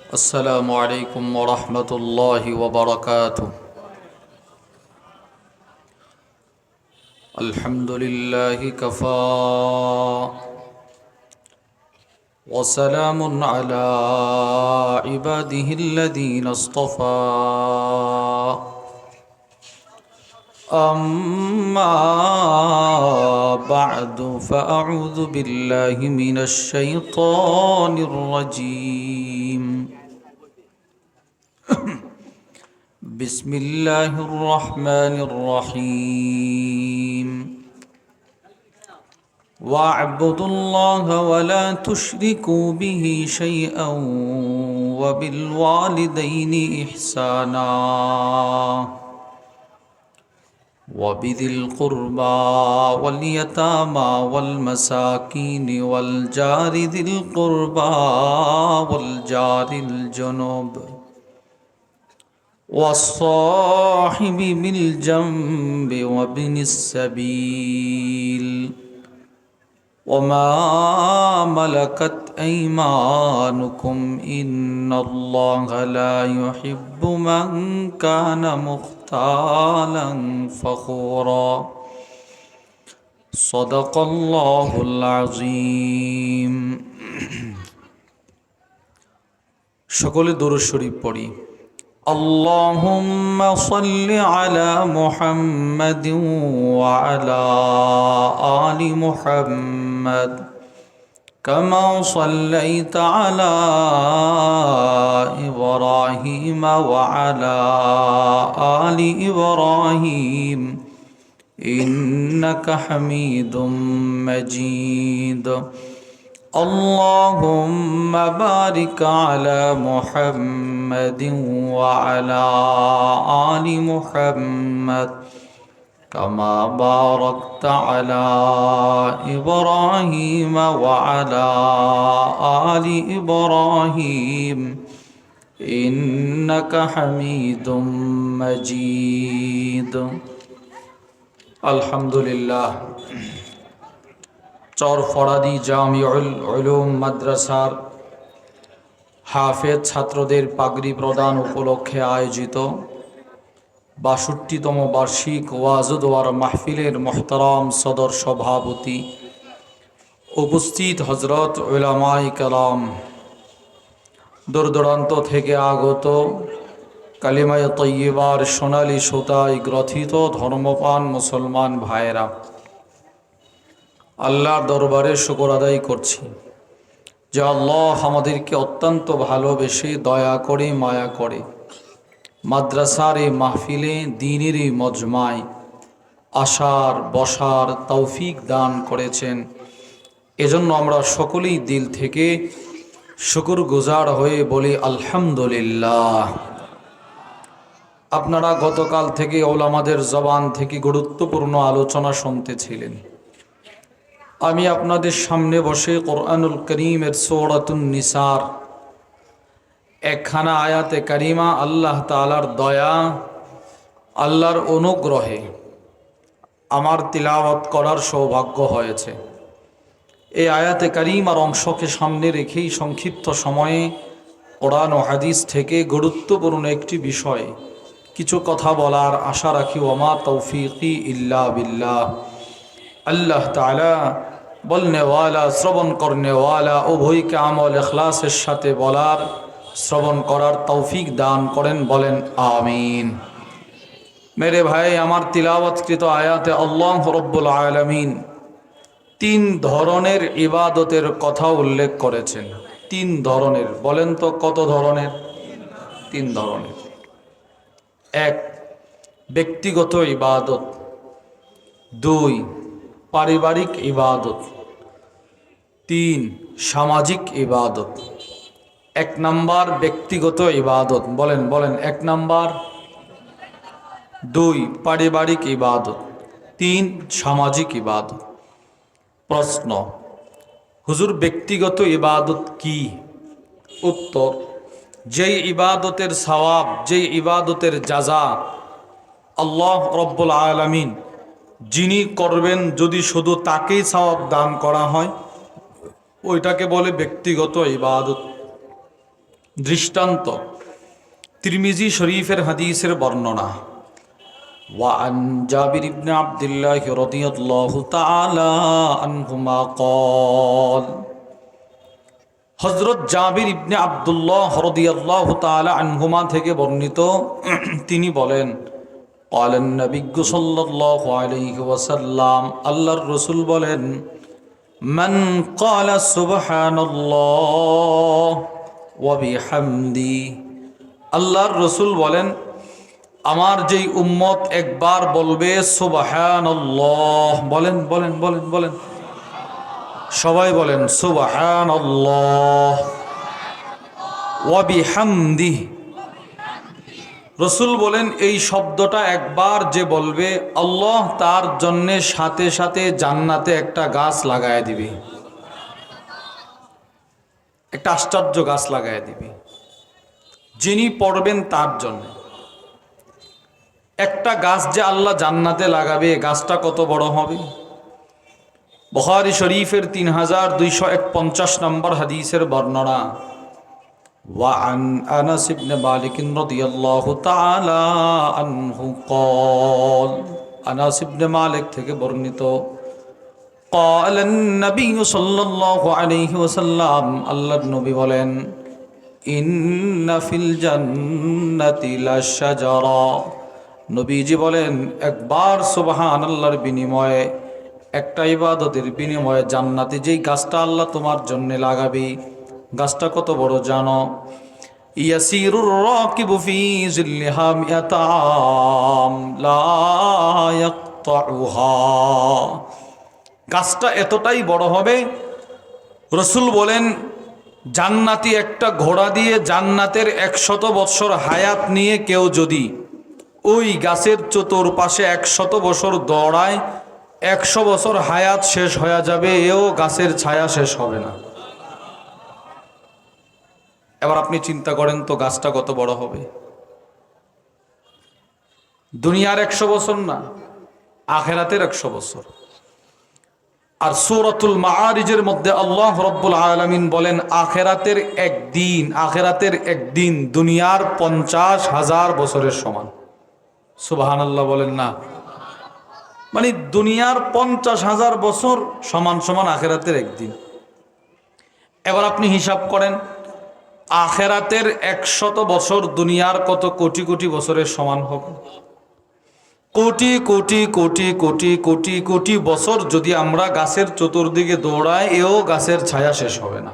السلام عليكم ورحمة الله وبركاته. الحمد لله كفى وسلام على عباده الذين اصطفى. أما بعد فأعوذ بالله من الشيطان الرجيم. بسم الله الرحمن الرحيم. واعبدوا الله ولا تشركوا به شيئا وبالوالدين إحسانا وبذي القربى واليتامى والمساكين والجار ذي القربى والجار الجنب والصاحب بالجنب وابن السبيل وما ملكت أيمانكم إن الله لا يحب من كان مختالا فخورا. صدق الله العظيم. সকলে দরুদ শরীফ পড়ি। اللهم صل على محمد وعلى آل محمد كما صليت على إبراهيم وعلى آل إبراهيم إنك حميد مجيد. اللهم بارك على محمد وعلى آل محمد كما باركت على إبراهيم وعلى آل إبراهيم إنك حميد مجيد. الحمد لله. চর ফরাদি জামিউল উলুম মাদ্রাসার হাফেজ ছাত্রদের পাগড়ি প্রদান উপলক্ষে আয়োজিত ৬২তম বার্ষিক ওয়াজ দোয়ার মাহফিলের মোহতারাম সদর সভাপতি, উপস্থিত হজরত উলামায়ে কেরাম, দূরদূরান্ত থেকে আগত কালিমায়ে তয়্যিবার সোনালী সুতায় গ্রথিত ধর্মপান মুসলমান ভাইয়েরা, আল্লাহর দরবারে শুকর আদায় করছি যে আল্লাহ আমাদেরকে অত্যন্ত ভালোবেসে দয়া করে মায়া করে মাদ্রাসার এই মাহফিলে দ্বীনের এই মজমায় আসার বসার তৌফিক দান করেছেন। এজন্য আমরা সকলেই দিল থেকে শুকরগুজার হয়ে বলি আলহামদুলিল্লাহ। আপনারা গতকাল থেকে ওলামাদের জবান থেকে গুরুত্বপূর্ণ আলোচনা শুনতেছিলেন। আমি আপনাদের সামনে বসে কোরআনুল করিমের সূরাতুন নিসার একখানা আয়াতে কারিমা আল্লাহ তাআলার দয়া, আল্লাহর অনুগ্রহে আমার তিলাওয়াত করার সৌভাগ্য হয়েছে। এই আয়াতে কারিমার অংশকে সামনে রেখেই সংক্ষিপ্ত সময়ে কোরআন ও হাদিস থেকে গুরুত্বপূর্ণ একটি বিষয় কিছু কথা বলার আশা রাখি। ওমা তৌফিকি ইল্লা বিল্লাহ। আল্লাহ তাআলা বলনেওয়ালা, শ্রবণ করনেওয়ালা উভয়কে আমল ইখলাসের সাথে বলার, শ্রবণ করার তৌফিক দান করেন, বলেন আমিন। মেরে ভাই, আমার তিলাওয়াতকৃত আয়াতে আল্লাহ রব্বুল আলামিন ৩ ধরনের ইবাদতের কথা উল্লেখ করেছেন। ৩ ধরনের। বলেন তো কত ধরনের? ৩ ধরনের। ১, ব্যক্তিগত ইবাদত। ২, পারিবারিক ইবাদত। ৩, সামাজিক ইবাদত। ১ নাম্বার ব্যক্তিগত ইবাদত। বলেন ১ নাম্বার। ২, পারিবারিক ইবাদত। ৩, সামাজিক ইবাদত। প্রশ্ন, হুজুর ব্যক্তিগত ইবাদত কি? উত্তর, যেই ইবাদতের সওয়াব, যেই ইবাদতের জাযা আল্লাহ রব্বুল আলামিন যিনি করবেন, যদি শুধু তাকেই সওয়াব দান করা হয়, ওইটাকে বলে ব্যক্তিগত ইবাদত। দৃষ্টান্ত তিরমিজি শরীফের হাদিসের বর্ণনা। وعن جابر بن عبد الله رضي الله تعالى عنهما قال হযরত জাবির ইবনে আব্দুল্লাহ রাদিয়াল্লাহু তাআলা আনহুমা থেকে বর্ণিত, তিনি বলেন قال النبي صلى الله عليه وسلم, আল্লাহর রাসূল বলেন, মান قال سبحان الله وبحمده, আল্লাহর রাসূল বলেন, আমার যেই উম্মত একবার বলবে সুবহানাল্লাহ, বলেন বলেন বলেন বলেন, সবাই বলেন সুবহানাল্লাহ ওয়া বিহামদিহি, রাসূল বলেন এই শব্দটা একবার যে বলবে আল্লাহ তার জন্যে সাথে সাথে জান্নাতে একটা গাছ লাগায় দিবে, একটা আশ্চর্য গাছ লাগায় দিবে যিনি পড়বেন তার জন্য। একটা গাছ যে আল্লাহ জান্নাতে লাগাবে, গাছটা কত বড় হবে? বুখারী শরীফের 3251 নম্বর হাদিসের বর্ণনা। وعن أنس بن مالك رضي الله تعالى عنه قال, আনাস ইবনে মালিক থেকে বর্ণিত, قال النبي صلى الله عليه وسلم, আল্লাহর নবী বলেন, إن في الجنة لشجرة, নবীজি বলেন একবার সুবহানাল্লাহর বিনিময়ে, একটা ইবাদতের বিনিময়ে জান্নাতে যেই গাছটা আল্লাহ তোমার জন্য লাগাবে, গাছটা কত বড় জানো? ইয়াসিরুর রাকিবু ফি জিল্লিহা মিআতা আম লা ইয়াকতাউহা, গাছটা এতটাই বড় হবে, রাসূল বলেন জান্নাতি একটা ঘোড়া দিয়ে জান্নাতের 100 বছর হায়াত নিয়ে কেউ যদি ওই গাছের চতুর্পাশে 100 বছর দৌড়ায়, 100 বছর হায়াত শেষ হয়ে যাবে, এও গাছের ছায়া শেষ হবে না। এবার আপনি চিন্তা করেন তো গাছটা কত বড় হবে। দুনিয়ার 100 বছর না, আখিরাতের 100 বছর। আর সূরাতুল মাআরিজের মধ্যে আল্লাহ রাব্বুল আলামিন বলেন আখিরাতের একদিন দুনিয়ার 50,000 বছরের সমান। সুবহানাল্লাহ বলেন না, মানে দুনিয়ার 50,000 বছর সমান সমান আখিরাতের একদিন। এবার আপনি হিসাব করেন আখিরাতের 100 বছর দুনিয়ার কত কোটি কোটি বছরের সমান হবে। কোটি কোটি কোটি কোটি কোটি কোটি বছর যদি আমরা গাছের চতুর্দিকে দৌড়াই, এও গাছের ছায়া শেষ হবে না।